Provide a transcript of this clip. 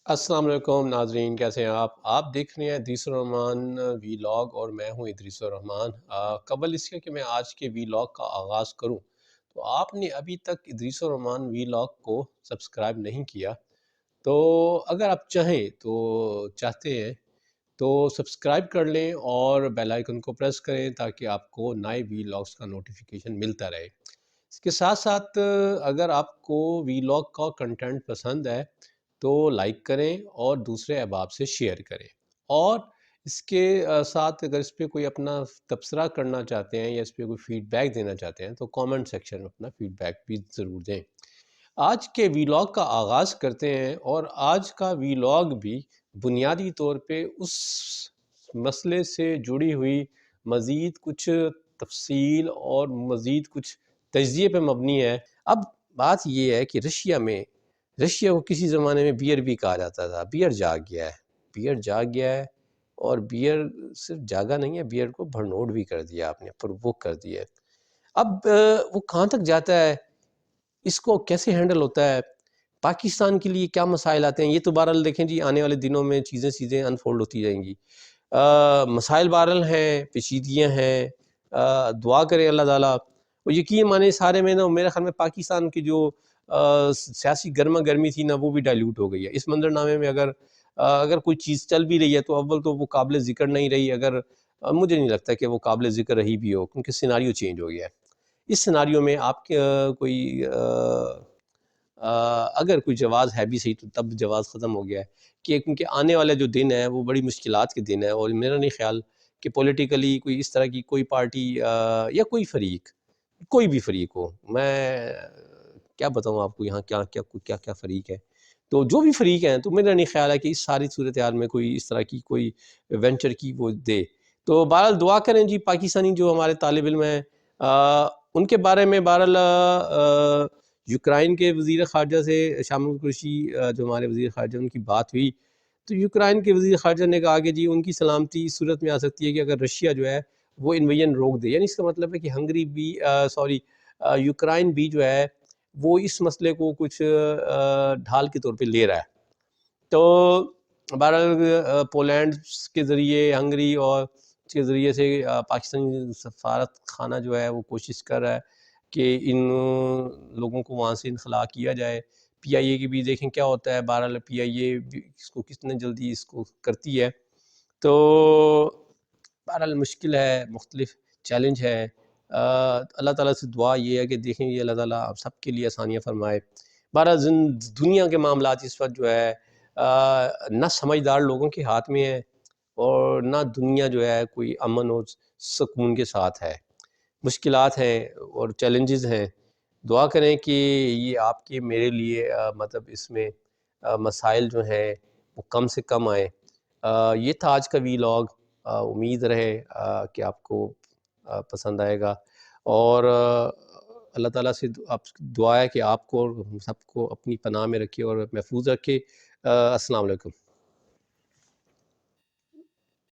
السلام علیکم ناظرین، کیسے ہیں آپ دیکھ رہے ہیں ادریس الرحمان وی لاگ اور میں ہوں ادریس الرحمان۔ قبل اس کے کہ میں آج کے وی لاگ کا آغاز کروں تو آپ نے ابھی تک ادریس الرحمان وی لاگ کو سبسکرائب نہیں کیا، تو اگر آپ چاہتے ہیں تو سبسکرائب کر لیں اور بیل آئیکن کو پریس کریں تاکہ آپ کو نئے وی لاگز کا نوٹیفیکیشن ملتا رہے۔ اس کے ساتھ ساتھ اگر آپ کو وی لاگ کا کنٹینٹ پسند ہے تو لائک کریں اور دوسرے احباب سے شیئر کریں، اور اس کے ساتھ اگر اس پہ کوئی اپنا تبصرہ کرنا چاہتے ہیں یا اس پہ کوئی فیڈ بیک دینا چاہتے ہیں تو کامنٹ سیکشن میں اپنا فیڈ بیک بھی ضرور دیں۔ آج کے وی لاگ کا آغاز کرتے ہیں، اور آج کا وی لاگ بھی بنیادی طور پہ اس مسئلے سے جڑی ہوئی مزید کچھ تفصیل اور مزید کچھ تجزیے پہ مبنی ہے۔ اب بات یہ ہے کہ رشیا کو کسی زمانے میں بیئر بھی کہا جاتا تھا۔ بیئر جاگ گیا ہے، اور بیئر صرف جاگا نہیں ہے، بیئر کو بھرنوٹ بھی کر دیا آپ نے، پروک کر دیا ہے۔ اب وہ کہاں تک جاتا ہے، اس کو کیسے ہینڈل ہوتا ہے، پاکستان کے لیے کیا مسائل آتے ہیں، یہ تو بہرحال دیکھیں جی آنے والے دنوں میں چیزیں انفولڈ ہوتی جائیں گی۔ مسائل بہرحال ہیں، پیچیدگیاں ہیں، دعا کریں اللہ تعالیٰ، اور یقین مانیں سارے میں نا میرے خیال میں پاکستان کی جو سیاسی گرما گرمی تھی نا وہ بھی ڈائلیوٹ ہو گئی ہے اس منظر نامے میں۔ اگر کوئی چیز چل بھی رہی ہے تو اول تو وہ قابل ذکر نہیں رہی، اگر مجھے نہیں لگتا کہ وہ قابل ذکر رہی بھی ہو، کیونکہ سیناریو چینج ہو گیا ہے۔ اس سیناریو میں آپ کے کوئی اگر کوئی جواز ہے بھی صحیح تو تب جواز ختم ہو گیا ہے، کیونکہ آنے والے جو دن ہے وہ بڑی مشکلات کے دن ہے، اور میرا نہیں خیال کہ پولیٹیکلی کوئی اس طرح کی کوئی پارٹی یا کوئی فریق، کوئی بھی فریق ہو، میں کیا بتاؤں آپ کو یہاں کیا فریق ہے، تو جو بھی فریق ہیں تو میرا نہیں خیال ہے کہ اس ساری صورتحال میں کوئی اس طرح کی کوئی وینچر کی وہ دے۔ تو بہرحال دعا کریں جی پاکستانی جو ہمارے طالب علم ہیں، ان کے بارے میں بہرحال یوکرائن کے وزیر خارجہ سے شاہ محمود قریشی جو ہمارے وزیر خارجہ ان کی بات ہوئی، تو یوکرائن کے وزیر خارجہ نے کہا کہ جی ان کی سلامتی اس صورت میں آ سکتی ہے کہ اگر رشیا جو ہے وہ انویژن روک دے، یعنی اس کا مطلب ہے کہ ہنگری بھی یوکرائن بھی جو ہے وہ اس مسئلے کو کچھ ڈھال کے طور پہ لے رہا ہے۔ تو بہرحال پولینڈ کے ذریعے، ہنگری اور اس کے ذریعے سے پاکستانی سفارت خانہ جو ہے وہ کوشش کر رہا ہے کہ ان لوگوں کو وہاں سے انخلا کیا جائے۔ پی آئی اے کی بھی دیکھیں کیا ہوتا ہے، بہرحال پی آئی اے اس کو کتنے جلدی اس کو کرتی ہے۔ تو بہرحال مشکل ہے، مختلف چیلنج ہے۔ اللہ تعالیٰ سے دعا یہ ہے کہ دیکھیں یہ اللہ تعالیٰ آپ سب کے لیے آسانیاں فرمائے۔ بہرحال دنیا کے معاملات اس وقت جو ہے نہ سمجھدار لوگوں کے ہاتھ میں ہے، اور نہ دنیا جو ہے کوئی امن اور سکون کے ساتھ ہے، مشکلات ہیں اور چیلنجز ہیں۔ دعا کریں کہ یہ آپ کے میرے لیے مطلب اس میں مسائل جو ہیں وہ کم سے کم آئیں۔ یہ تھا آج کا وی لاگ، امید رہے کہ آپ کو پسند آئے گا، اور اللہ تعالیٰ سے دعا ہے کہ آپ کو اور ہم سب کو اپنی پناہ میں رکھے اور محفوظ رکھے۔ السلام علیکم۔